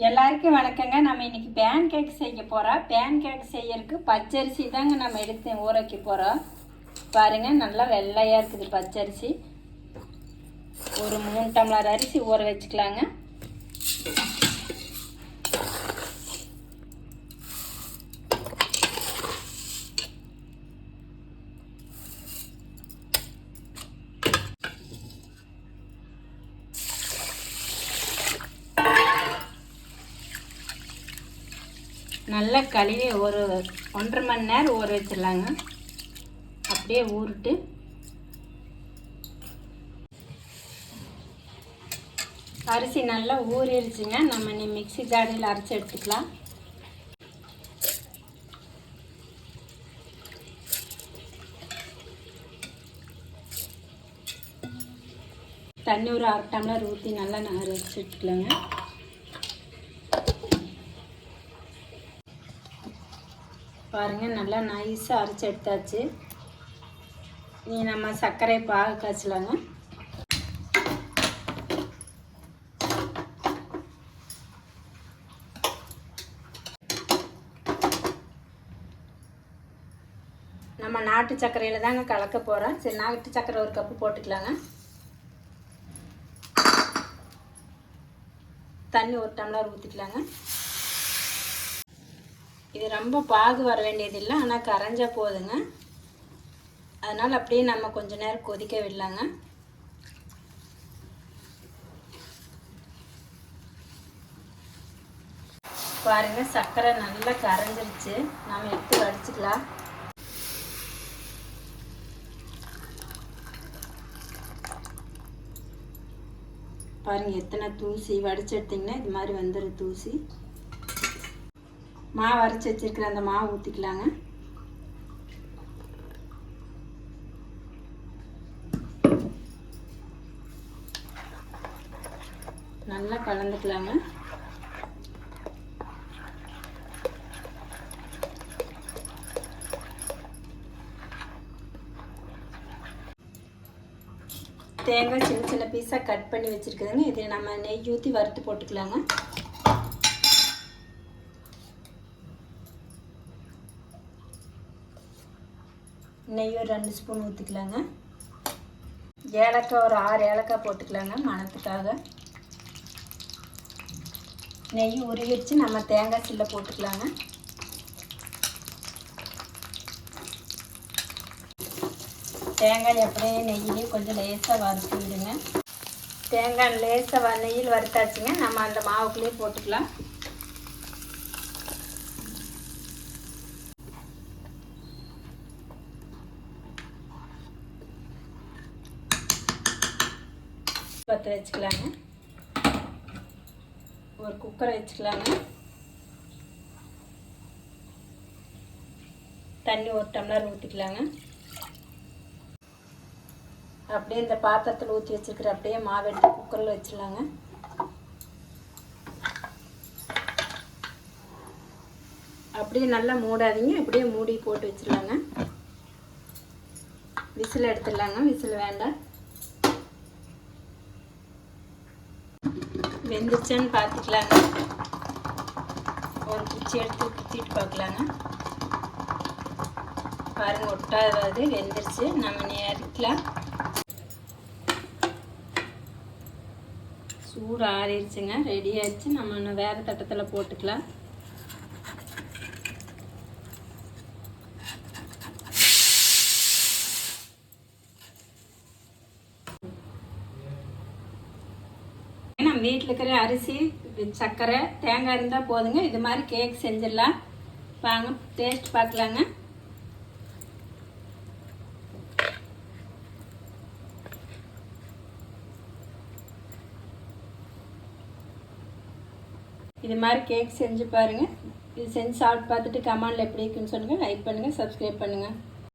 எல்லாருக்கும் வணக்கங்க. நம்ம இன்னைக்கு பேன் கேக் செய்ய போகிறோம். பேன் கேக் செய்யறதுக்கு பச்சரிசி தாங்க நம்ம எடுத்து ஊற வைக்க போகிறோம். பாருங்கள், நல்லா வெள்ளையாக இருக்குது பச்சரிசி. ஒரு 3 டம்ளர் அரிசி ஊற வச்சுக்கலாங்க. நல்லா கழுவி ஒரு 1.5 மணி நேரம் ஊற வச்சிடலாங்க. அப்படியே ஊறிட்டு அரிசி நல்லா ஊறிடுச்சுங்க. நம்ம மிக்ஸி ஜாடியில் அரைச்சி எடுத்துக்கலாம். தண்ணி ஒரு 1/2 டம்ளர் ஊற்றி நல்லா அரைச்சி எடுத்துக்கலாங்க. பாருங்கள், நல்லா நைஸாக அரைச்சி எடுத்தாச்சு. நீ நம்ம சர்க்கரை பாகு காய்ச்சலாங்க. நம்ம நாட்டு சர்க்கரையில் தாங்க கலக்க போகிறோம். சரி, நாட்டு சர்க்கரை 1 கப்பு போட்டுக்கலாங்க. தண்ணி 1 டம்ளர் ஊற்றிக்கலாங்க. இது ரொம்ப பாகு வர வேண்டியதில்லை, ஆனால் கரைஞ்சா போதுங்க. அதனால் அப்படியே நம்ம கொஞ்ச நேரம் கொதிக்க விடலாங்க. பாருங்கள், சர்க்கரை நல்லா கரைஞ்சிருச்சு. நம்ம எடுத்து வடிச்சுக்கலாம். பாருங்கள், எத்தனை தூசி வடிச்சு எடுத்திங்கன்னா இது மாதிரி வந்துடும் தூசி. மாவு அரைச்சி வச்சிருக்கிற அந்த மாவு ஊற்றிக்கலாங்க. நல்லா கலந்துக்கலாங்க. தேங்காய் சின்ன சின்ன பீஸாக கட் பண்ணி வச்சுருக்குதுங்க. இதை நம்ம நெய் ஊற்றி வறுத்து போட்டுக்கலாங்க. நெய் ஒரு 2 ஸ்பூன் ஊற்றிக்கலாங்க. ஏலக்காய் ஒரு 6 ஏலக்காய் போட்டுக்கலாங்க மணத்துக்காக. நெய் உருகிடுச்சு. நம்ம தேங்காய் சில்லை போட்டுக்கலாங்க. தேங்காய் அப்படியே நெய்யிலையும் கொஞ்சம் லேசாக வறுத்து விடுங்க. தேங்காய் லேசாக நெய்யில் வறுத்தாச்சுங்க. நம்ம அந்த மாவுக்குள்ளேயே போட்டுக்கலாம். பற்ற வச்சுக்கலாங்க. ஒரு குக்கரை வச்சுக்கலாங்க. தண்ணி 1 டம்ளர் ஊற்றிக்கலாங்க. அப்படியே இந்த பாத்திரத்தில் ஊற்றி வச்சுருக்கிற அப்படியே மாவு எடுத்து குக்கரில் வச்சிடலாங்க. அப்படியே நல்லா மூடாதீங்க, அப்படியே மூடி போட்டு வச்சிடலாங்க. விசில் எடுத்துடலாங்க. விசில் வேண்டாம். வெந்துருச்சான்னு பார்த்துக்கலாங்க. ஒரு குச்சி எடுத்து குத்திட்டு பார்க்கலாங்க. பாருங்கள், ஒட்டாது, வெந்துருச்சு. நம்ம நேரிக்கலாம். சூடு ஆறிடுச்சுங்க. ரெடி ஆயிடுச்சு. நம்ம இன்னும் வேறு தட்டத்தில் போட்டுக்கலாம். வீட்டில் இருக்கிற அரிசி, சர்க்கரை, தேங்காய் இருந்தால் போதுங்க. இது மாதிரி கேக் செஞ்சிடலாம். வாங்க டேஸ்ட் பார்க்கலாங்க. இது மாதிரி கேக் செஞ்சு பாருங்கள். இது செஞ்சு சாப்பிட்டு பார்த்துட்டு கமெண்டில் எப்படி இருக்குன்னு சொல்லுங்கள். லைக் பண்ணுங்கள், சப்ஸ்கிரைப் பண்ணுங்கள்.